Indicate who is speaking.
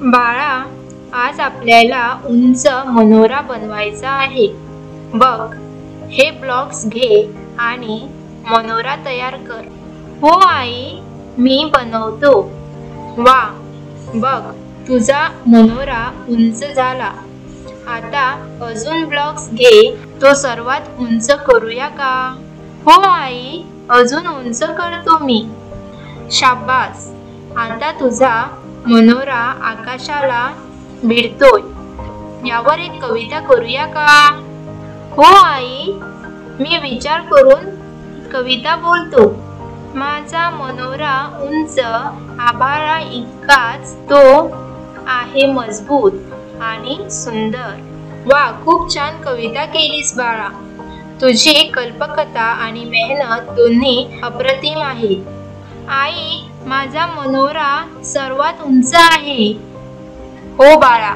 Speaker 1: बाळा, आज आपल्याला उंच मनोरा बनवायचा आहे. बघ, हे ब्लॉक्स घे आणि मनोरा तयार कर. हो आई, मी बनवतो. वा, बघ, तुझा मनोरा उंच झाला. आता अजून ब्लॉक्स घे. तो सर्वात उंच करूया का? हो आई, अजून उंच करतो मी. शाबास, आता तुझा मनोरा आकाशाला भिडतोय. यावर एक कविता करूया का? हो आई, मी विचार करून कविता बोलतो. माझा मनोरा उंच आभाळा इतकाच तो आहे मजबूत आणि सुंदर. वा, खूप छान कविता केलीस बाळा. तुझी कल्पकता आणि मेहनत दोन्ही अप्रतिम आहे. आई, माझा मनोरा सर्वात उंच आहे. हो बाळा,